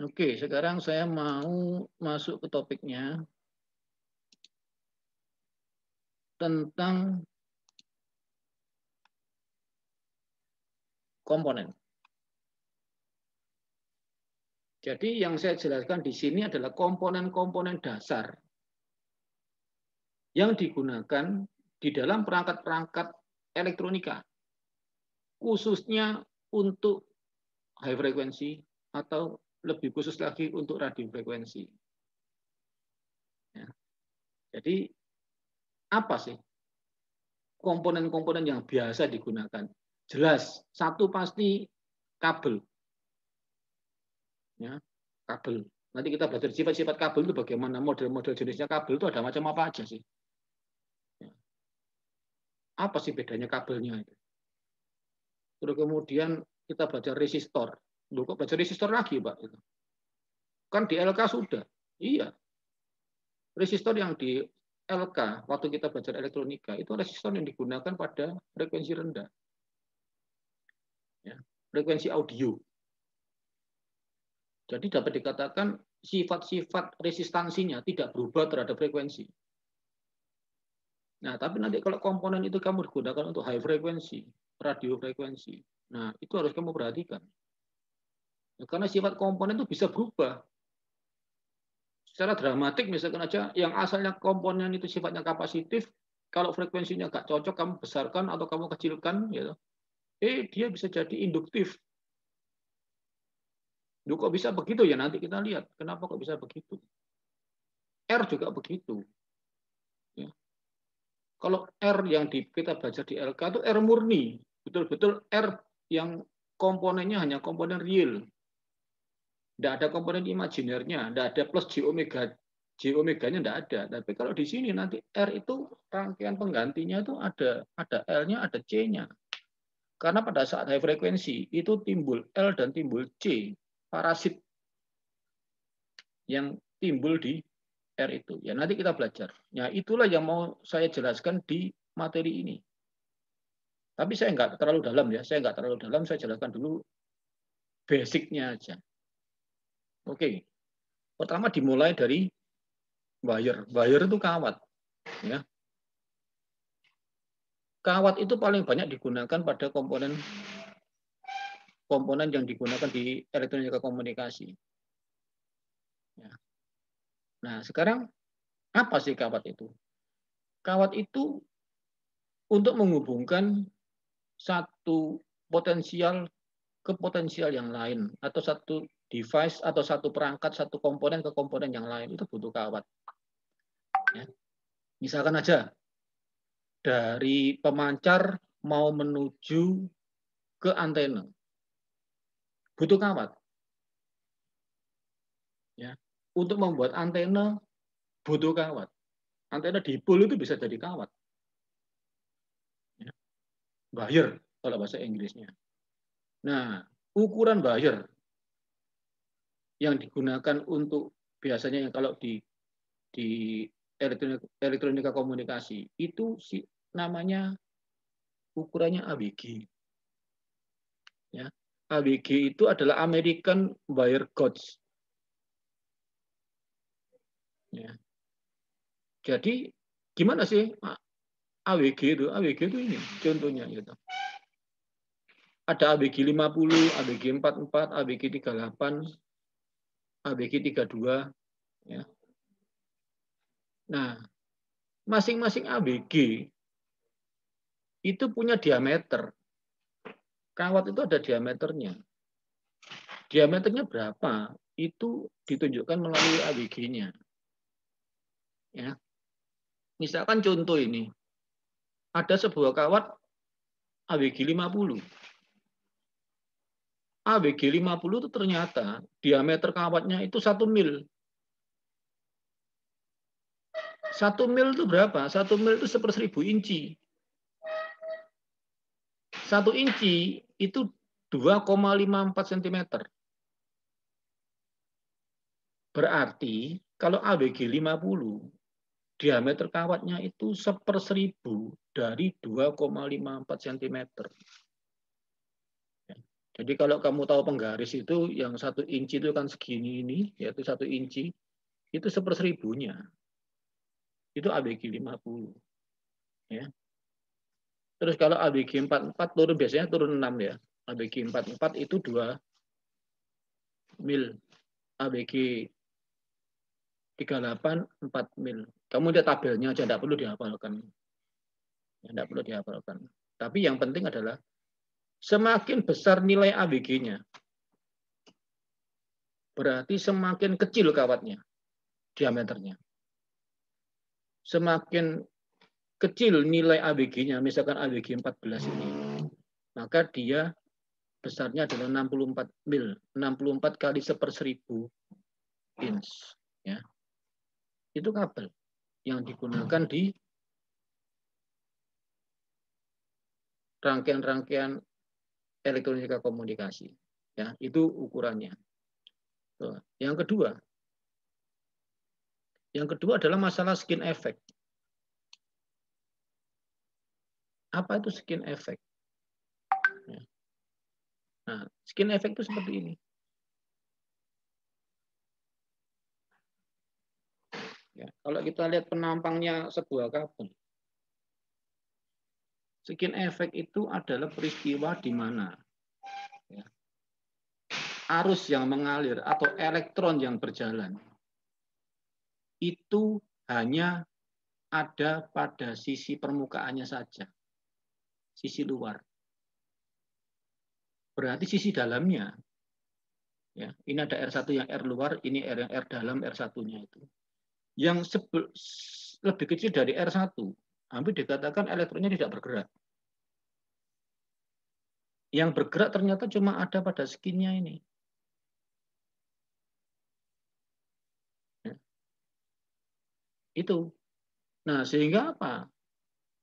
Oke, sekarang saya mau masuk ke topiknya tentang komponen. Jadi yang saya jelaskan di sini adalah komponen-komponen dasar yang digunakan di dalam perangkat-perangkat elektronika, khususnya untuk high frekuensi atau lebih khusus lagi untuk radio frekuensi. Ya. Jadi apa sih komponen-komponen yang biasa digunakan? Jelas, satu pasti kabel. Ya, kabel. Nanti kita belajar sifat-sifat kabel itu bagaimana, model-model jenisnya kabel itu ada macam apa aja sih. Ya. Apa sih bedanya kabelnya itu? Terus kemudian kita baca resistor. Loh, kok baca resistor lagi, Pak? Kan di LK sudah. Iya. Resistor yang di LK, waktu kita belajar elektronika, itu resistor yang digunakan pada frekuensi rendah. Ya, frekuensi audio. Jadi dapat dikatakan sifat-sifat resistansinya tidak berubah terhadap frekuensi. Nah, tapi nanti kalau komponen itu kamu gunakan untuk high frekuensi, radio frekuensi, nah itu harus kamu perhatikan. Ya, karena sifat komponen itu bisa berubah. Secara dramatik misalkan aja, yang asalnya komponen itu sifatnya kapasitif, kalau frekuensinya nggak cocok, kamu besarkan atau kamu kecilkan, gitu, dia bisa jadi induktif. Duh, kok bisa begitu ya? Nanti kita lihat kenapa kok bisa begitu. R juga begitu. Ya. Kalau R yang kita belajar di LK itu R murni, betul-betul R yang komponennya hanya komponen real. Tidak ada komponen imajinernya, tidak ada plus J omeganya tidak ada. Tapi kalau di sini nanti R itu rangkaian penggantinya itu ada L-nya, ada C-nya. Karena pada saat high frekuensi itu timbul L dan timbul C, parasit yang timbul di R itu. Ya nanti kita belajar. Ya itulah yang mau saya jelaskan di materi ini. Tapi saya nggak terlalu dalam ya. Saya nggak terlalu dalam. Saya jelaskan dulu basicnya aja. Oke. Pertama dimulai dari wire. Wire itu kawat. Ya. Kawat itu paling banyak digunakan pada komponen yang digunakan di elektronika komunikasi. Ya. Nah sekarang apa sih kawat itu? Kawat itu untuk menghubungkan satu potensial ke potensial yang lain, atau satu device atau satu perangkat, satu komponen ke komponen yang lain, itu butuh kawat. Ya. Misalkan aja dari pemancar mau menuju ke antena, butuh kawat. Ya. Untuk membuat antena butuh kawat. Antena dipol itu bisa jadi kawat. Ya. Wire kalau bahasa Inggrisnya. Nah, ukuran wire yang digunakan untuk biasanya yang kalau di elektronika komunikasi itu namanya ukurannya ABG. Ya. ABG itu adalah American Wire Gauge. Ya. Jadi gimana sih AWG itu? AWG itu ini contohnya gitu. Ada ABG 50, ABG 44, ABG 38, ABG 32, ya. Nah, masing-masing ABG itu punya diameter. Kawat itu ada diameternya. Diameternya berapa? Itu ditunjukkan melalui ABG-nya. Ya. Misalkan contoh ini. Ada sebuah kawat ABG 50. ABG 50 itu ternyata diameter kawatnya itu 1 mil. 1 mil itu berapa? 1 mil itu 1/1000 inci. 1 inci itu 2,54 cm. Berarti kalau ABG 50, diameter kawatnya itu 1/1000 dari 2,54 cm. Jadi kalau kamu tahu penggaris itu yang 1 inci itu kan segini ini, yaitu 1 inci, itu 1/1000-nya. Itu ABG 50. Ya. Terus kalau ABG 44 turun biasanya turun 6 ya. ABG 44 itu 2 mil. ABG 38 4 mil. Kamu lihat tabelnya aja, tidak perlu dihafalkan. Tidak perlu dihafalkan. Tapi yang penting adalah semakin besar nilai ABG-nya, berarti semakin kecil kawatnya, diameternya. Semakin kecil nilai ABG-nya, misalkan ABG 14 ini, maka dia besarnya adalah 64 mil, 64 kali 1/1000 inch. Ya. Itu kabel yang digunakan di rangkaian-rangkaian elektronika komunikasi. Ya, itu ukurannya. Tuh. Yang kedua adalah masalah skin effect. Apa itu skin effect? Ya. Nah, skin effect itu seperti ini. Ya, kalau kita lihat penampangnya sebuah kabel, skin effect itu adalah peristiwa di mana ya, arus yang mengalir atau elektron yang berjalan itu hanya ada pada sisi permukaannya saja, sisi luar. Berarti sisi dalamnya, ya, ini ada R1 yang R luar, ini R yang R dalam, R1-nya itu. Yang lebih kecil dari R1, hampir dikatakan elektronnya tidak bergerak. Yang bergerak ternyata cuma ada pada skinnya ini. Ya. Itu. Nah, sehingga apa?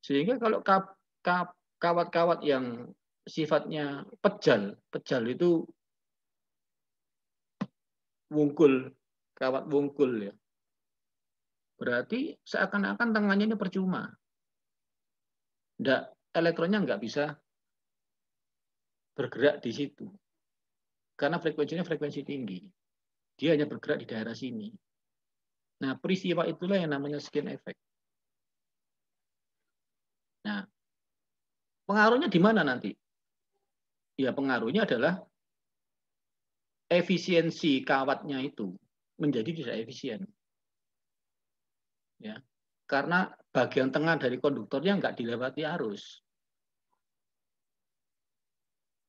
Sehingga kalau kawat-kawat yang sifatnya pejal itu wungkul, kawat wungkul ya. Berarti seakan-akan tangannya ini percuma. Elektronnya nggak bisa bergerak di situ. Karena frekuensinya frekuensi tinggi. Dia hanya bergerak di daerah sini. Nah, peristiwa itulah yang namanya skin effect. Nah, pengaruhnya di mana nanti? Ya, pengaruhnya adalah efisiensi kawatnya itu menjadi tidak efisien. Ya. Karena bagian tengah dari konduktornya nggak dilewati arus.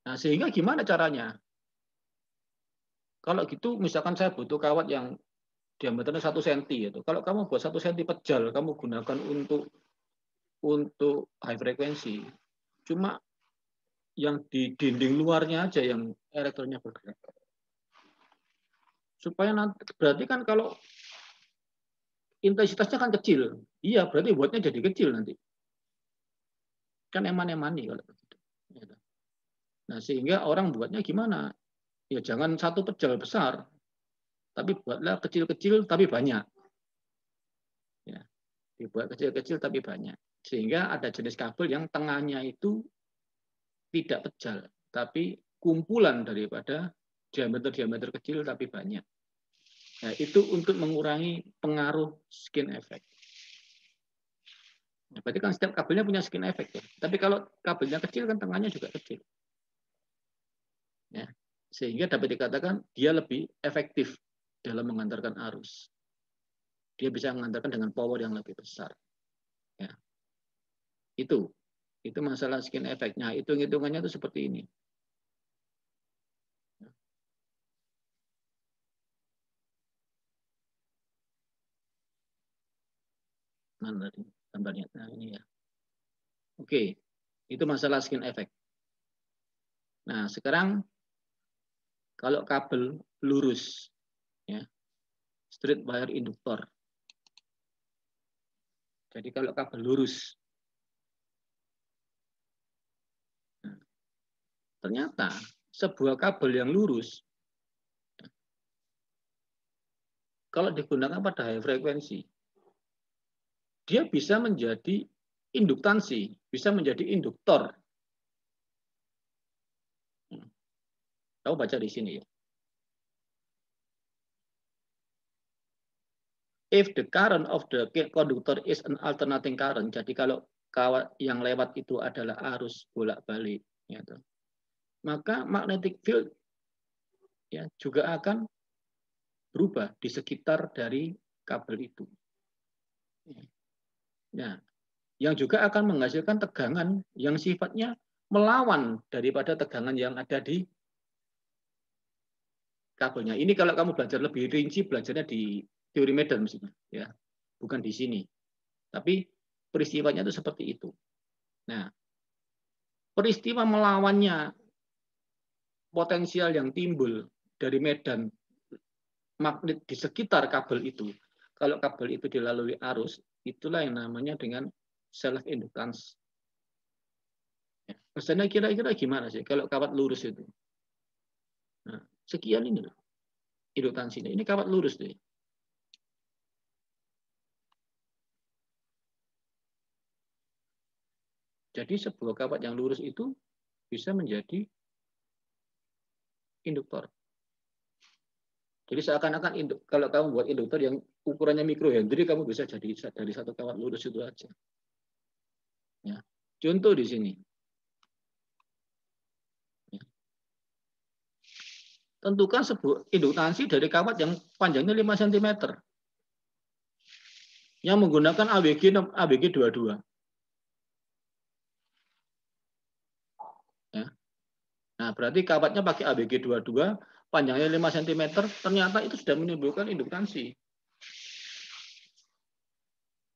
Nah, sehingga gimana caranya? Kalau gitu, misalkan saya butuh kawat yang diameternya 1 cm. Itu. Kalau kamu buat 1 cm pejal, kamu gunakan untuk high frekuensi. Cuma yang di dinding luarnya aja yang elektronnya bergerak. Supaya nanti, berarti kan kalau intensitasnya kan kecil. Iya, berarti buatnya jadi kecil nanti. Kan eman-emani kalau begitu. Nah, sehingga orang buatnya gimana? Ya jangan satu pejal besar, tapi buatlah kecil-kecil tapi banyak. Ya, dibuat kecil-kecil tapi banyak. Sehingga ada jenis kabel yang tengahnya itu tidak pejal, tapi kumpulan daripada diameter-diameter kecil tapi banyak. Nah, itu untuk mengurangi pengaruh skin effect. Nah, berarti kan setiap kabelnya punya skin effect ya. Tapi kalau kabelnya kecil kan tengahnya juga kecil. Ya. Sehingga dapat dikatakan dia lebih efektif dalam mengantarkan arus. Dia bisa mengantarkan dengan power yang lebih besar. Ya. Itu masalah skin effect-nya. Hitung-hitungannya itu seperti ini. Mana tadi gambarnya? Nah, ini ya. Oke, itu masalah skin effect. Nah, sekarang kalau kabel lurus, ya, straight wire induktor. Jadi kalau kabel lurus, nah, ternyata sebuah kabel yang lurus, kalau digunakan pada high frekuensi, dia bisa menjadi induktansi, bisa menjadi induktor. Kamu baca di sini ya. If the current of the conductor is an alternating current, jadi kalau kawat yang lewat itu adalah arus bolak-balik, ya, maka magnetic field ya juga akan berubah di sekitar dari kabel itu. Nah, yang juga akan menghasilkan tegangan yang sifatnya melawan daripada tegangan yang ada di kabelnya. Ini kalau kamu belajar lebih rinci, belajarnya di teori medan maksudnya, ya, bukan di sini. Tapi peristiwanya itu seperti itu. Nah, peristiwa melawannya potensial yang timbul dari medan magnet di sekitar kabel itu. Kalau kabel itu dilalui arus, itulah yang namanya dengan self inductance. Pesannya kira-kira gimana sih kalau kawat lurus itu? Nah, sekian ini loh induktansinya. Ini kawat lurus deh. Jadi sebuah kawat yang lurus itu bisa menjadi induktor. Jadi seakan-akan kalau kamu buat induktor yang ukurannya mikrohenry, kamu bisa jadi dari satu kawat lurus itu aja. Ya. Contoh di sini. Ya. Tentukan sebuah induktansi dari kawat yang panjangnya 5 cm. Yang menggunakan ABG 22. Ya. Nah, berarti kawatnya pakai ABG 22, panjangnya 5 cm, ternyata itu sudah menimbulkan induktansi.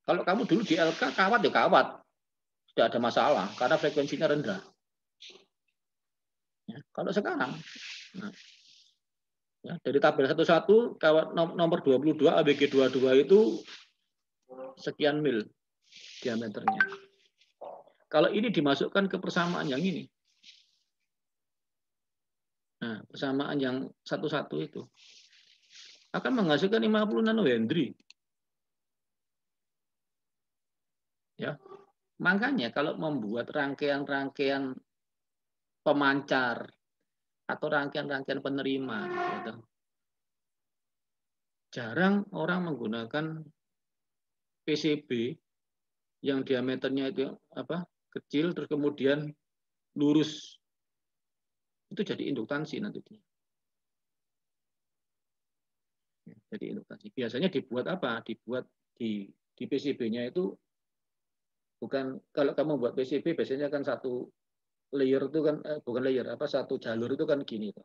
Kalau kamu dulu di LK, kawat ya kawat. Tidak ada masalah, karena frekuensinya rendah. Ya, kalau sekarang, nah, ya, dari tabel 11, kawat nomor 22, ABG 22 itu sekian mil diameternya. Kalau ini dimasukkan ke persamaan yang ini, nah, persamaan yang 11 itu akan menghasilkan 50 nanohenry. Ya, makanya kalau membuat rangkaian-rangkaian pemancar atau rangkaian-rangkaian penerima, gitu, jarang orang menggunakan PCB yang diameternya itu kecil terus kemudian lurus. Itu jadi induktansi nanti. Jadi induktansi. Biasanya dibuat apa? Dibuat di PCB-nya itu bukan, kalau kamu buat PCB biasanya kan satu layer itu kan bukan layer, satu jalur itu kan gini tuh.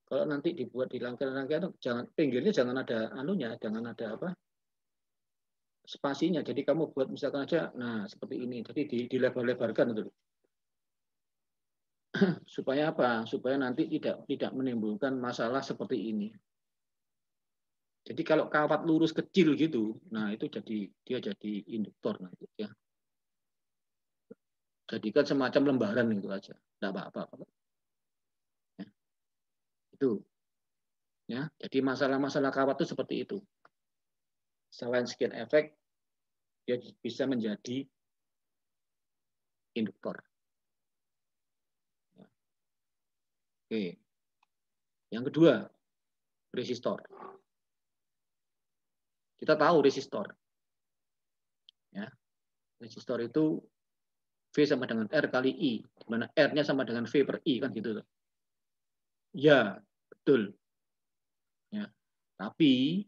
Kalau nanti dibuat di rangkaian-rangkaian, jangan pinggirnya jangan ada anunya, jangan ada spasinya. Jadi kamu buat misalkan aja, nah seperti ini. Jadi dilebar-lebarkan itu. Supaya apa? Supaya nanti tidak menimbulkan masalah seperti ini. Jadi kalau kawat lurus kecil gitu, nah itu dia jadi induktor nanti ya. Jadikan semacam lembaran itu aja, tidak apa-apa. Ya. Itu, ya. Jadi masalah-masalah kawat itu seperti itu. Selain skin efek, dia bisa menjadi induktor. Ya. Oke. Yang kedua, resistor. Kita tahu resistor. Ya. Resistor itu V sama dengan R kali I, di mana R-nya sama dengan V per I, kan gitu. Ya, betul. Ya. Tapi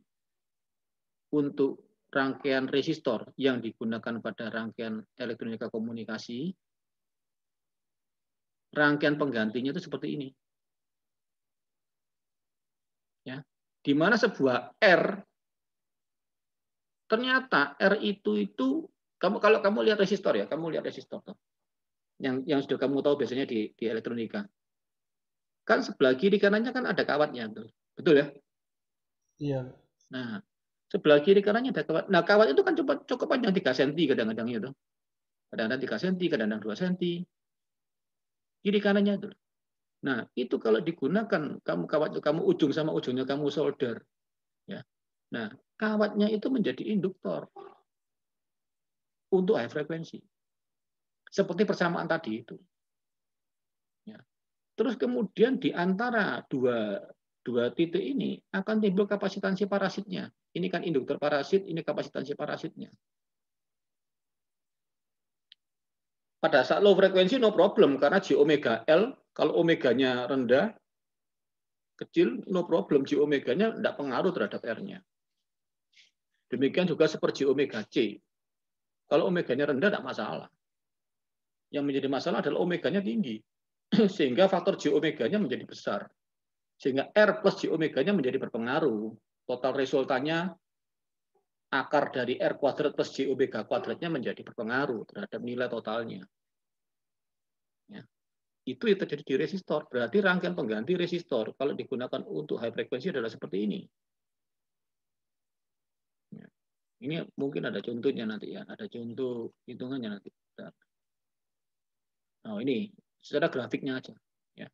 untuk rangkaian resistor yang digunakan pada rangkaian elektronika komunikasi, rangkaian penggantinya itu seperti ini. Ya. Di mana sebuah R, ternyata R itu kalau kamu lihat resistor ya, kamu lihat resistor tuh. Yang sudah kamu tahu biasanya di elektronika. Kan sebelah kiri kanannya kan ada kawatnya, betul ya? Iya. Nah, sebelah kiri kanannya ada kawat. Nah, kawat itu kan cukup panjang 3 cm kadang-kadang itu. Kadang-kadang 3 cm, kadang-kadang 2 cm. Kiri kanannya itu. Nah, itu kalau digunakan kawat itu kamu ujung sama ujungnya kamu solder. Ya. Nah, kawatnya itu menjadi induktor untuk high frekuensi. Seperti persamaan tadi itu. Ya. Terus kemudian di antara dua titik ini akan timbul kapasitansi parasitnya. Ini kan induktor parasit, ini kapasitansi parasitnya. Pada saat low frekuensi no problem karena J omega L, kalau omeganya rendah, kecil, no problem. J omeganya tidak pengaruh terhadap R-nya. Demikian juga seperti J omega C. Kalau omeganya rendah tidak masalah. Yang menjadi masalah adalah omeganya tinggi. Sehingga faktor J omeganya menjadi besar. Sehingga R plus J omeganya menjadi berpengaruh. Total resultanya akar dari R kuadrat plus J omega kuadratnya menjadi berpengaruh terhadap nilai totalnya. Ya. Itu yang terjadi di resistor. Berarti rangkaian pengganti resistor kalau digunakan untuk high frekuensi adalah seperti ini. Ya. Ini mungkin ada contohnya nanti ya. Ada contoh hitungannya nanti. Nah ini secara grafiknya aja. Ya.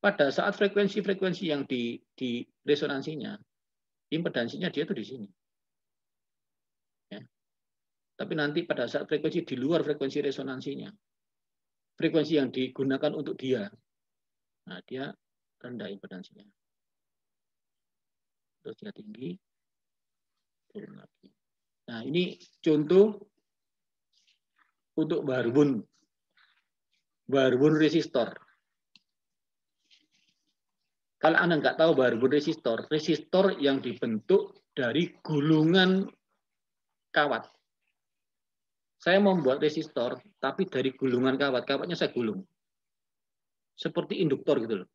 Pada saat frekuensi-frekuensi yang di resonansinya, impedansinya dia itu di sini. Ya. Tapi nanti pada saat frekuensi di luar frekuensi resonansinya, frekuensi yang digunakan untuk dia, nah dia rendah impedansinya. Terus dia tinggi, turun lagi. Nah ini contoh untuk barbun resistor. Kalau Anda nggak tahu barbun resistor, resistor yang dibentuk dari gulungan kawat. Saya membuat resistor, tapi dari gulungan kawat. Kawatnya saya gulung. Seperti induktor gitu loh.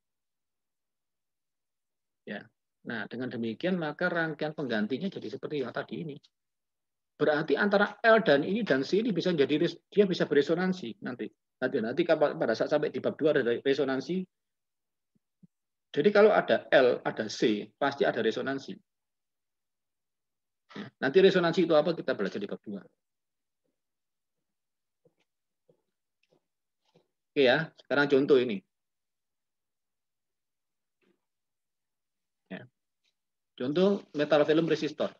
Ya. Nah, dengan demikian maka rangkaian penggantinya jadi seperti yang tadi ini. Berarti antara L dan ini dan C ini bisa jadi dia bisa beresonansi nanti. Nanti pada saat sampai di bab 2 ada resonansi. Jadi kalau ada L, ada C, pasti ada resonansi. Ya. Nanti resonansi itu apa kita belajar di bab 2. Oke ya, sekarang contoh ini. Ya. Contoh metal film resistor.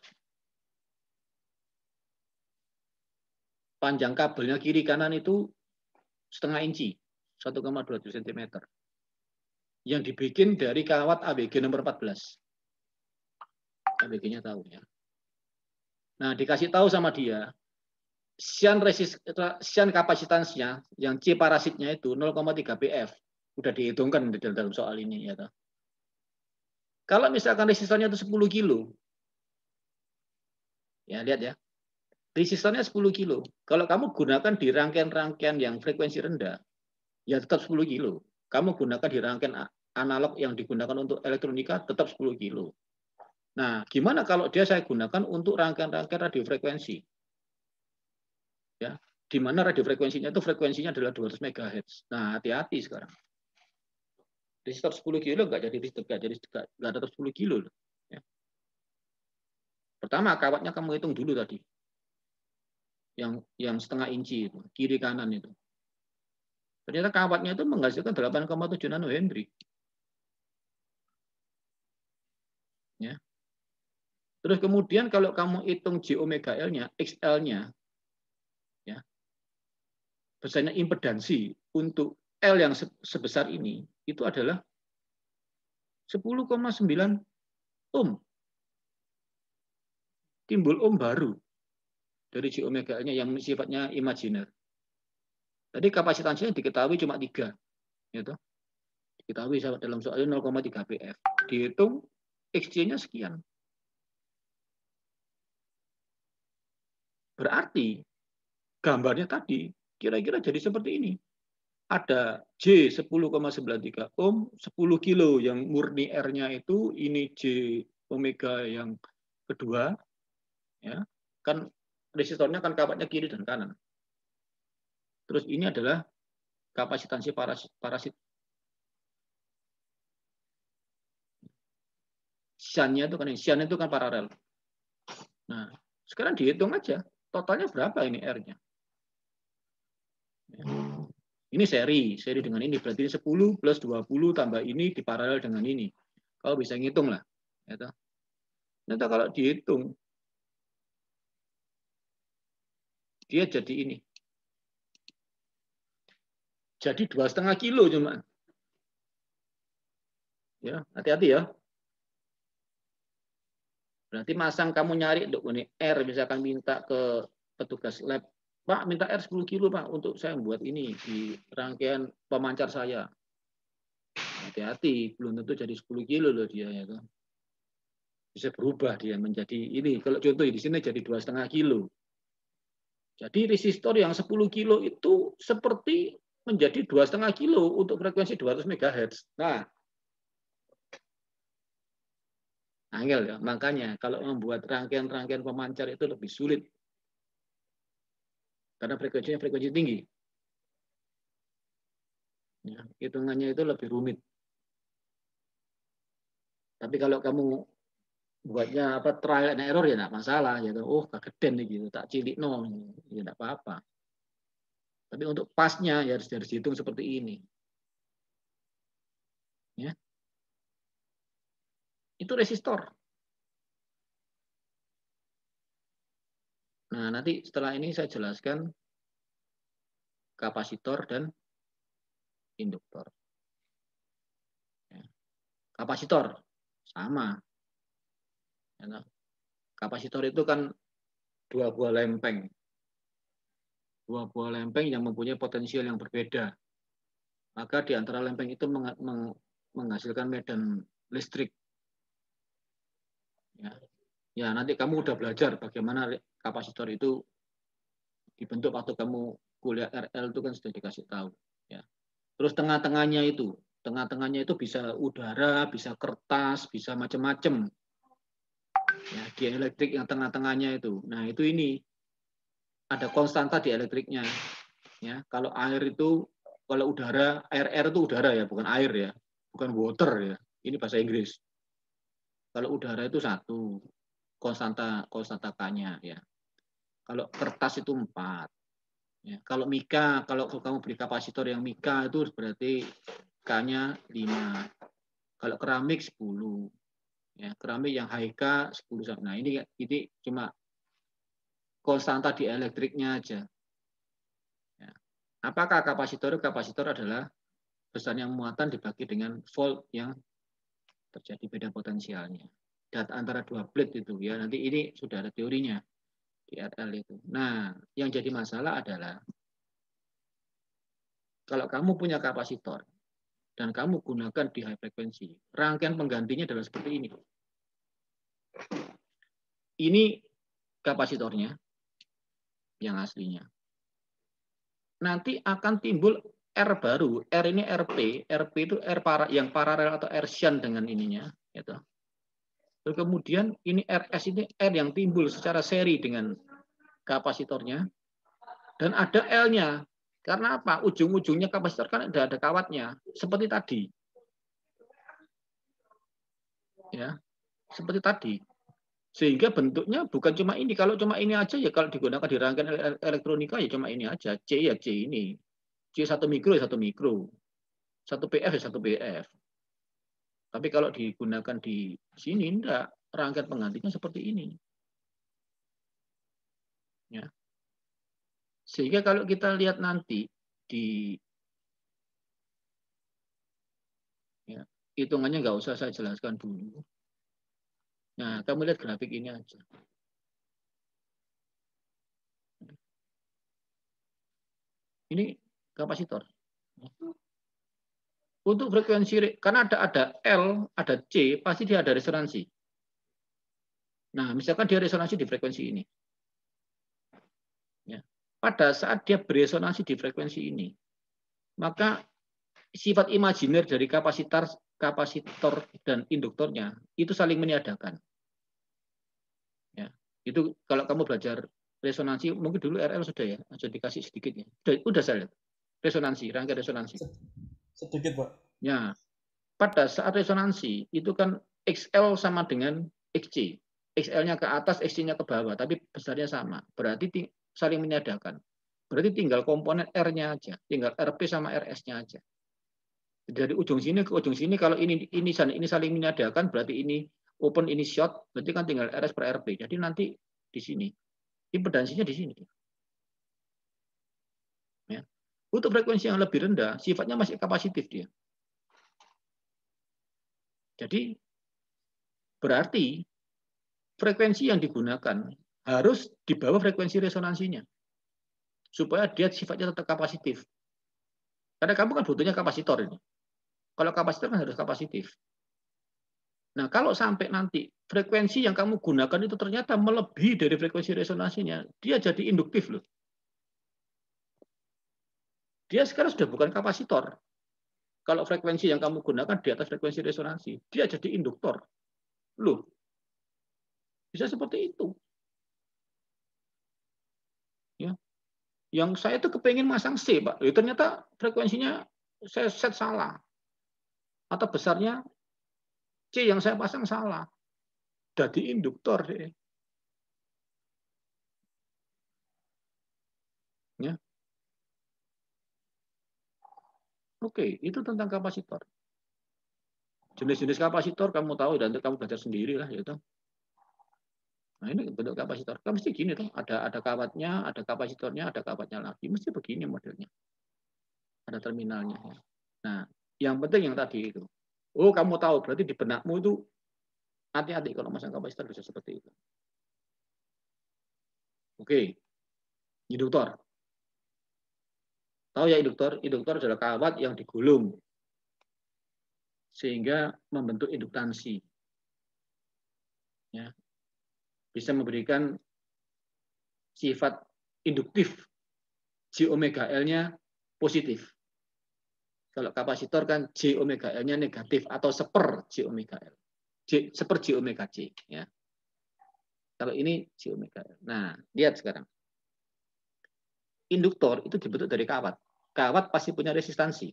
Panjang kabelnya kiri kanan itu setengah inci, 1,27 cm. Yang dibikin dari kawat ABG nomor 14. ABG-nya tahu ya. Nah, dikasih tahu sama dia, sian kapasitansinya, yang C parasitnya itu 0,3 PF. Udah dihitungkan di dalam soal ini. Ya. Kalau misalkan resistornya itu 10 kilo, ya lihat ya, resistornya 10 kilo. Kalau kamu gunakan di rangkaian-rangkaian yang frekuensi rendah, ya tetap 10 kilo. Kamu gunakan di rangkaian analog yang digunakan untuk elektronika, tetap 10 kilo. Nah, gimana kalau saya gunakan untuk rangkaian-rangkaian radiofrekuensi? Ya, di mana radiofrekuensinya itu frekuensinya adalah 200 MHz. Nah, hati-hati sekarang. Resistor 10 kilo nggak tetap 10 kilo. Ya. Pertama, kawatnya kamu hitung dulu tadi. Yang setengah inci itu, kiri kanan itu. Ternyata kawatnya itu menghasilkan 8,7 nanohenry. Ya. Terus kemudian kalau kamu hitung J omega L-nya, XL-nya, ya, besarnya impedansi untuk L yang sebesar ini, itu adalah 10,9 ohm. Timbul ohm baru dari J omega L-nya yang sifatnya imajiner. Tadi kapasitansinya diketahui cuma 3. Gitu. Diketahui dalam soalnya 0,3 PF. Dihitung XC-nya sekian. Berarti gambarnya tadi kira-kira jadi seperti ini. Ada J 10,93 ohm, 10 kilo yang murni R-nya itu, ini J omega yang kedua, ya kan resistornya kan kawatnya kiri dan kanan. Terus ini adalah kapasitansi parasit. Siannya itu kan paralel. Nah, sekarang dihitung aja totalnya berapa ini R-nya. Ini seri dengan ini berarti 10 plus 20 tambah ini diparalel dengan ini. Kalau bisa ngitung lah. Ternyata kalau dihitung dia jadi ini. Jadi 2,5 kilo cuma. Ya, hati-hati ya. Berarti masang kamu nyari untuk R, misalkan minta ke petugas lab, Pak minta R 10 kilo Pak untuk saya buat ini di rangkaian pemancar saya. Hati-hati, belum tentu jadi 10 kilo loh dia ya kan. Bisa berubah dia menjadi ini. Kalau contoh di sini jadi 2,5 kilo. Jadi resistor yang 10 kilo itu seperti menjadi 2,5 kilo untuk frekuensi 200 MHz. Nah, angel ya. Makanya kalau membuat rangkaian-rangkaian pemancar itu lebih sulit. Karena frekuensinya frekuensi tinggi. Ya, hitungannya itu lebih rumit. Tapi kalau kamu buatnya apa trial and error ya enggak masalah ya. Oh, kageden nih gitu, tak cilik no, ya enggak apa-apa. Tapi untuk pasnya ya harus dihitung seperti ini. Ya. Itu resistor. Nah, nanti setelah ini saya jelaskan kapasitor dan induktor. Ya. Kapasitor sama. Ya, kapasitor itu kan dua buah lempeng. Dua buah lempeng yang mempunyai potensial yang berbeda. Maka di antara lempeng itu menghasilkan medan listrik. Ya, nanti kamu udah belajar bagaimana kapasitor itu dibentuk waktu kamu kuliah RL itu kan sudah dikasih tahu. Ya. Terus tengah-tengahnya itu bisa udara, bisa kertas, bisa macam-macam. Ya, di elektrik yang tengah-tengahnya itu. Nah, itu ini ada konstanta di elektriknya. Ya, kalau air itu, kalau udara, air itu udara ya, bukan air ya, bukan water ya. Ini bahasa Inggris. Kalau udara itu satu, konstanta K-nya ya. Kalau kertas itu 4. Ya, kalau mika, kalau kamu beli kapasitor yang mika itu berarti K-nya 5. Kalau keramik 10. Ya, keramik yang high K 10. Nah, ini cuma konstanta di elektriknya aja. Ya. Apakah kapasitor? Kapasitor adalah besarnya muatan dibagi dengan volt yang terjadi beda potensialnya. Dan antara dua plate itu ya, nanti ini sudah ada teorinya di RL itu. Nah, yang jadi masalah adalah kalau kamu punya kapasitor dan kamu gunakan di high frekuensi, rangkaian penggantinya adalah seperti ini. Ini kapasitornya yang aslinya. Nanti akan timbul R baru. R ini RP. RP itu R yang paralel atau R shunt dengan ininya. Gitu. Terus kemudian ini RS ini R yang timbul secara seri dengan kapasitornya. Dan ada L-nya. Karena apa? Ujung-ujungnya kapasitor kan ada kawatnya. Seperti tadi. Ya, seperti tadi. Sehingga bentuknya bukan cuma ini. Kalau cuma ini aja ya kalau digunakan di rangkaian elektronika ya cuma ini aja. C ya C ini. C 1 mikro ya 1 mikro. 1 PF ya 1 PF. Tapi kalau digunakan di sini enggak. Rangkaian penggantinya seperti ini. Ya. Sehingga kalau kita lihat nanti di ya, hitungannya nggak usah saya jelaskan dulu. Nah, kamu lihat grafik ini aja. Ini kapasitor. Untuk frekuensi, karena ada L, ada C, pasti dia ada resonansi. Nah, misalkan dia resonansi di frekuensi ini. Ya. Pada saat dia beresonansi di frekuensi ini, maka sifat imajiner dari kapasitor dan induktornya itu saling meniadakan. Ya. Itu kalau kamu belajar resonansi, mungkin dulu RL sudah ya, sudah dikasih sedikit ya. Udah saya lihat. Resonansi, rangkaian resonansi. Sedikit, Pak. Ya. Pada saat resonansi, itu kan XL sama dengan XC. XL-nya ke atas, XC-nya ke bawah, tapi besarnya sama. Berarti saling meniadakan. Berarti tinggal komponen R-nya aja, tinggal RP sama RS-nya aja. Dari ujung sini ke ujung sini, kalau ini saling meniadakan, berarti ini open, ini short, berarti kan tinggal RS per RP. Jadi nanti di sini, impedansinya di sini. Ya. Untuk frekuensi yang lebih rendah, sifatnya masih kapasitif dia. Jadi berarti frekuensi yang digunakan harus di bawah frekuensi resonansinya supaya dia sifatnya tetap kapasitif. Karena kamu kan butuhnya kapasitor ini. Kalau kapasitor kan harus kapasitif. Nah, kalau sampai nanti frekuensi yang kamu gunakan itu ternyata melebihi dari frekuensi resonansinya, dia jadi induktif loh. Dia sekarang sudah bukan kapasitor. Kalau frekuensi yang kamu gunakan di atas frekuensi resonansi, dia jadi induktor. Loh, bisa seperti itu. Ya. Yang saya tuh kepengen masang C, Pak. Ternyata frekuensinya saya set salah. Atau besarnya C yang saya pasang salah. Jadi induktor deh. Ya. Oke, itu tentang kapasitor. Jenis-jenis kapasitor kamu tahu dan kamu belajar sendiri lah gitu. Nah, ini bentuk kapasitor. Kan mesti gini tuh, ada kawatnya, ada kapasitornya, ada kawatnya lagi. Mesti begini modelnya. Ada terminalnya. Nah, yang penting yang tadi itu. Oh, kamu tahu berarti di benakmu itu hati-hati kalau masang kapasitor bisa seperti itu. Oke, induktor. Tahu ya induktor? Induktor adalah kawat yang digulung sehingga membentuk induktansi. Ya, bisa memberikan sifat induktif. J omega L-nya positif. Kalau kapasitor kan J omega L-nya negatif atau seper J omega L. Seper J omega J. Ya. Kalau ini J omega L. Nah, lihat sekarang. Induktor itu dibentuk dari kawat. Kawat pasti punya resistansi.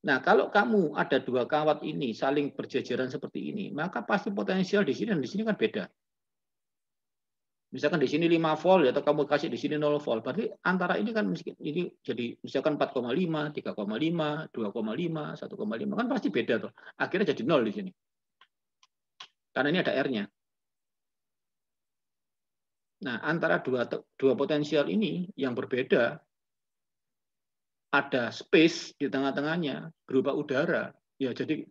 Nah, kalau kamu ada dua kawat ini saling berjejeran seperti ini, maka pasti potensial di sini dan di sini kan beda. Misalkan di sini 5 volt atau kamu kasih di sini 0 volt, berarti antara ini kan ini jadi misalkan 4,5, 3,5, 2,5, 1,5 kan pasti beda tuh. Akhirnya jadi 0 di sini. Karena ini ada R-nya. Nah, antara dua potensial ini yang berbeda ada space di tengah-tengahnya berupa udara. Ya, jadi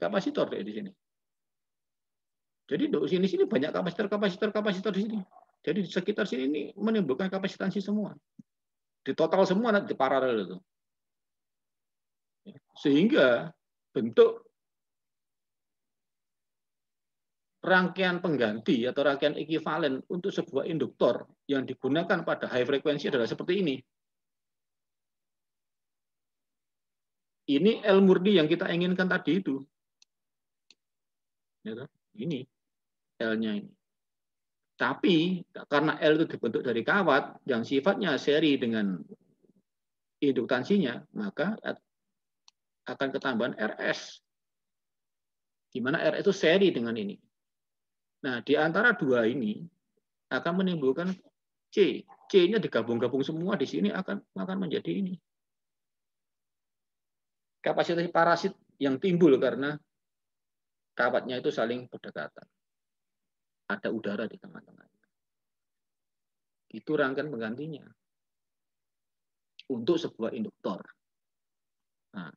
kapasitor deh di sini. Jadi di sini banyak kapasitor di sini. Jadi di sekitar sini ini menimbulkan kapasitansi semua. Di total semua nanti di paralel itu. Sehingga bentuk rangkaian pengganti atau rangkaian ekivalen untuk sebuah induktor yang digunakan pada high frekuensi adalah seperti ini. Ini L murni yang kita inginkan tadi itu. Ini L-nya ini. Tapi karena L itu dibentuk dari kawat yang sifatnya seri dengan induktansinya, maka akan ketambahan RS. Di mana RS itu seri dengan ini. Nah, di antara dua ini akan menimbulkan C. C-nya digabung-gabung semua di sini akan menjadi ini. Kapasitas parasit yang timbul karena kawatnya itu saling berdekatan. Ada udara di tengah-tengah. Itu rangkaian penggantinya untuk sebuah induktor. Nah,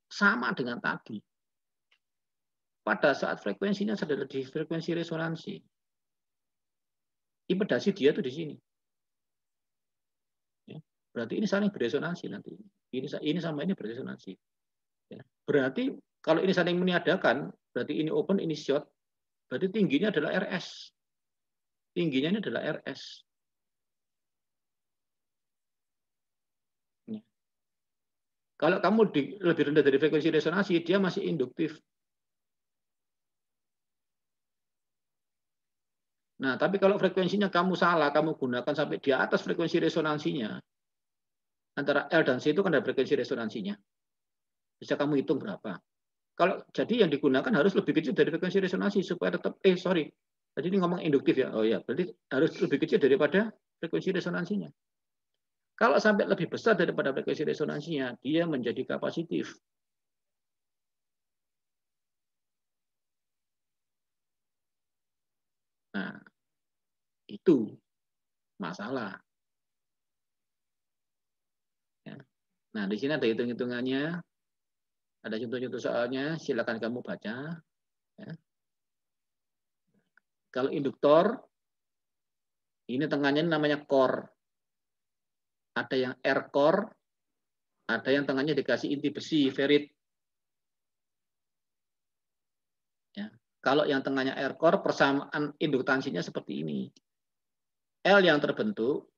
sama dengan tadi. Pada saat frekuensinya adalah di frekuensi resonansi, impedasi dia tuh di sini. Ya. Berarti ini saling beresonansi nanti. Ini sama ini beresonansi. Ya. Berarti kalau ini saling meniadakan, berarti ini open, ini short, berarti tingginya adalah RS. Tingginya ini adalah RS. Ya. Kalau kamu lebih rendah dari frekuensi resonansi, dia masih induktif. Nah, tapi kalau frekuensinya kamu salah, kamu gunakan sampai di atas frekuensi resonansinya, antara L dan C itu kan ada frekuensi resonansinya. Bisa kamu hitung berapa. Kalau jadi yang digunakan harus lebih kecil dari frekuensi resonansi supaya tetap tadi ini ngomong induktif ya. Oh ya, berarti harus lebih kecil daripada frekuensi resonansinya. Kalau sampai lebih besar daripada frekuensi resonansinya, dia menjadi kapasitif. Nah, itu masalah. Nah, di sini ada hitung-hitungannya, ada contoh-contoh soalnya, silakan kamu baca. Ya. Kalau induktor, ini tengahnya namanya core. Ada yang air core, ada yang tengahnya dikasih inti besi, ferrit. Ya. Kalau yang tengahnya air core, persamaan induktansinya seperti ini. L yang terbentuk,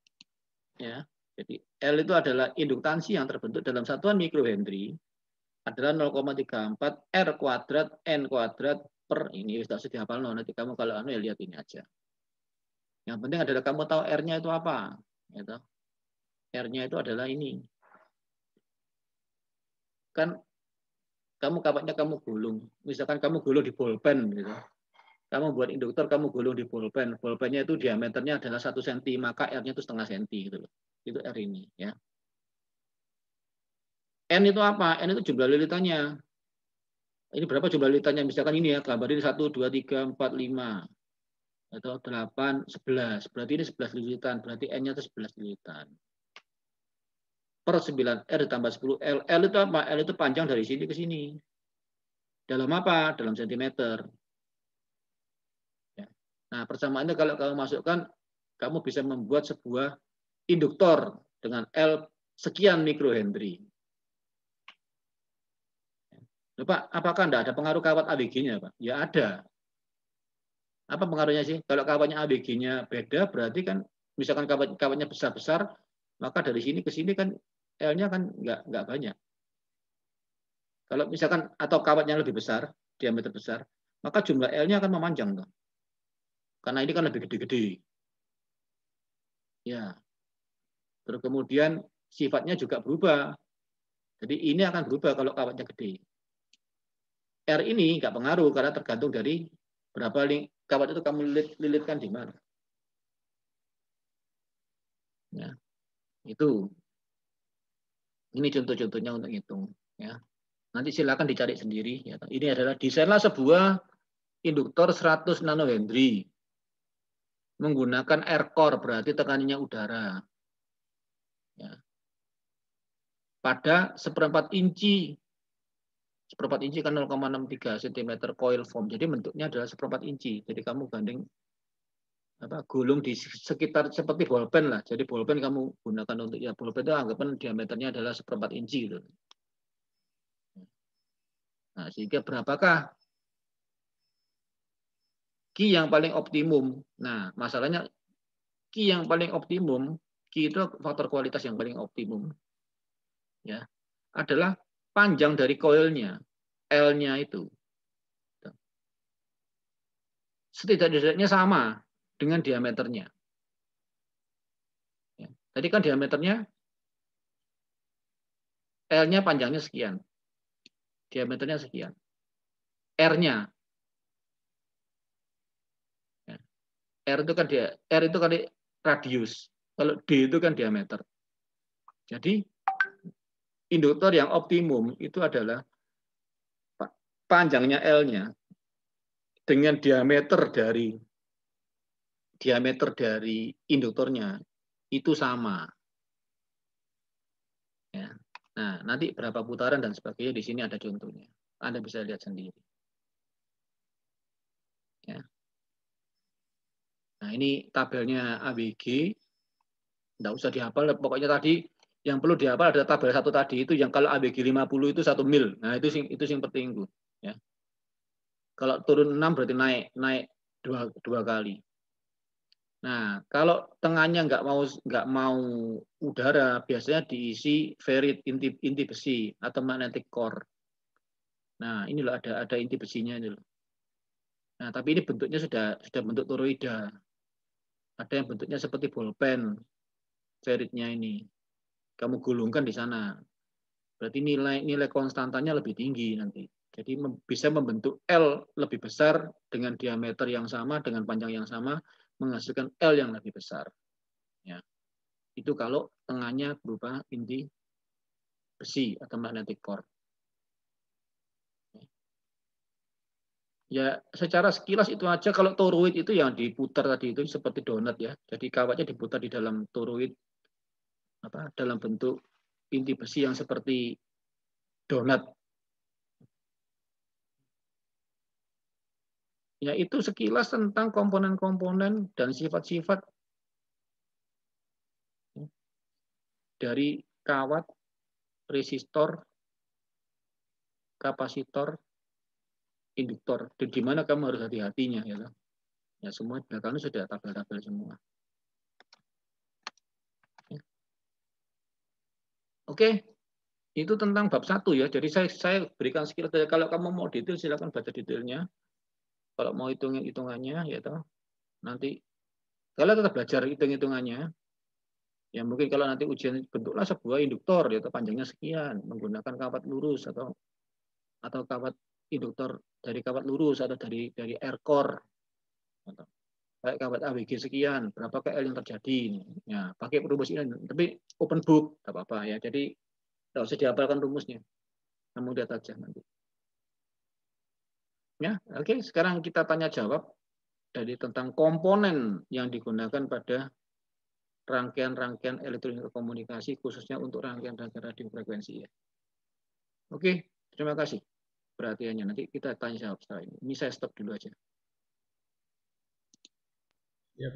ya, jadi L itu adalah induktansi yang terbentuk dalam satuan mikrohenry adalah 0,34 R kuadrat N kuadrat per ini. Sudah dihafal, nanti kamu kalau ya lihat ini aja. Yang penting adalah kamu tahu R-nya itu apa. Gitu. R-nya itu adalah ini. Kan kamu kapaknya kamu gulung. Misalkan kamu gulung di bolpen gitu. Kamu buat induktor, kamu gulung di bolpen. Bolpennya itu diameternya adalah 1 cm, maka R-nya itu setengah senti gitu loh. Itu R ini, ya. N itu apa? N itu jumlah lilitannya. Ini berapa jumlah lilitannya? Misalkan ini ya, gambarin 1, 2, 3, 4, 5. Atau 8, 11. Berarti ini 11 lilitan. Berarti N-nya itu 11 lilitan. Per 9R ditambah 10L. L itu apa? L itu panjang dari sini ke sini. Dalam apa? Dalam sentimeter. Nah, persamaan itu kalau kamu masukkan, kamu bisa membuat sebuah induktor dengan L sekian mikrohenry. Pak, apakah tidak ada pengaruh kawat ABG-nya, Pak? Ya ada. Apa pengaruhnya sih? Kalau kawatnya ABG-nya beda, berarti kan misalkan kawatnya besar-besar, maka dari sini ke sini kan L-nya kan nggak banyak. Kalau misalkan atau kawatnya lebih besar, diameter besar, maka jumlah L-nya akan memanjang. Tuh. Karena ini kan lebih gede-gede. Ya. Terus kemudian sifatnya juga berubah. Jadi ini akan berubah kalau kawatnya gede. R ini nggak pengaruh karena tergantung dari berapa kawat itu kamu lilitkan di mana. Ya, itu. Ini contoh-contohnya untuk hitung. Ya. Nanti silakan dicari sendiri. Ya. Ini adalah desainlah sebuah induktor 100 nanohenry menggunakan air core, berarti tekanannya udara. Ya. Pada 1/4 inci. 1/4 inci kan 0,63 cm coil form. Jadi bentuknya adalah 1/4 inci. Jadi kamu banding gulung di sekitar seperti bolpen lah. Jadi bolpen kamu gunakan untuk ya bolpen itu anggapan diameternya adalah 1/4 inci gitu. Nah, sehingga berapakah Ki yang paling optimum? Nah, masalahnya Ki yang paling optimum, Ki itu faktor kualitas yang paling optimum, ya, adalah panjang dari koilnya, L-nya itu. Setidak-tidaknya sama dengan diameternya. Ya. Tadi kan diameternya, L-nya panjangnya sekian, diameternya sekian. R-nya, ya. R itu kan radius, kalau D itu kan diameter. Jadi induktor yang optimum itu adalah panjangnya L-nya dengan diameter dari induktornya itu sama. Ya. Nah, nanti berapa putaran dan sebagainya di sini ada contohnya. Anda bisa lihat sendiri. Ya. Nah, ini tabelnya ABG. Tidak usah dihafal, pokoknya tadi yang perlu dihafal ada tabel satu tadi itu yang kalau ABG 50 itu 1 mil. Nah, itu yang penting, ya. Kalau turun 6 berarti naik dua kali. Nah, kalau tengahnya nggak mau udara, biasanya diisi ferrit inti besi atau magnetic core. Nah, inilah ada inti besinya ini loh. Nah, tapi ini bentuknya sudah bentuk toroida. Ada yang bentuknya seperti bolpen ferritnya ini. Kamu gulungkan di sana. Berarti nilai konstantanya lebih tinggi nanti. Jadi bisa membentuk L lebih besar dengan diameter yang sama, dengan panjang yang sama, menghasilkan L yang lebih besar. Ya. Itu kalau tengahnya berupa inti besi atau magnetic core. Ya, secara sekilas itu aja. Kalau toroid itu yang diputar tadi itu seperti donat ya. Jadi kawatnya diputar di dalam toroid dalam bentuk inti besi yang seperti donat. Yaitu sekilas tentang komponen-komponen dan sifat-sifat dari kawat, resistor, kapasitor, induktor. Dan di mana kamu harus hati-hatinya, ya. Ya semua belakangnya sudah tabel-tabel semua. Oke, itu tentang bab 1 ya. Jadi saya berikan skill. Kalau kamu mau detail silakan baca detailnya. Kalau mau hitung-hitungannya, ya toh. Nanti kalau tetap belajar hitung-hitungannya, ya mungkin kalau nanti ujian bentuklah sebuah induktor, ya panjangnya sekian, menggunakan kawat lurus atau kawat induktor dari kawat lurus atau dari air core. Kayak kawat AWG sekian, berapa KL yang terjadi. Ya, pakai rumus ini, tapi open book, tidak apa-apa ya. Jadi tidak usah dihafalkan rumusnya. Kamu lihat aja nanti. Ya, oke. Sekarang kita tanya jawab dari tentang komponen yang digunakan pada rangkaian-rangkaian elektronik komunikasi, khususnya untuk rangkaian-rangkaian radiofrekuensi ya. Oke, terima kasih perhatiannya. Nanti kita tanya jawab setelah ini. Ini saya stop dulu aja. Ya,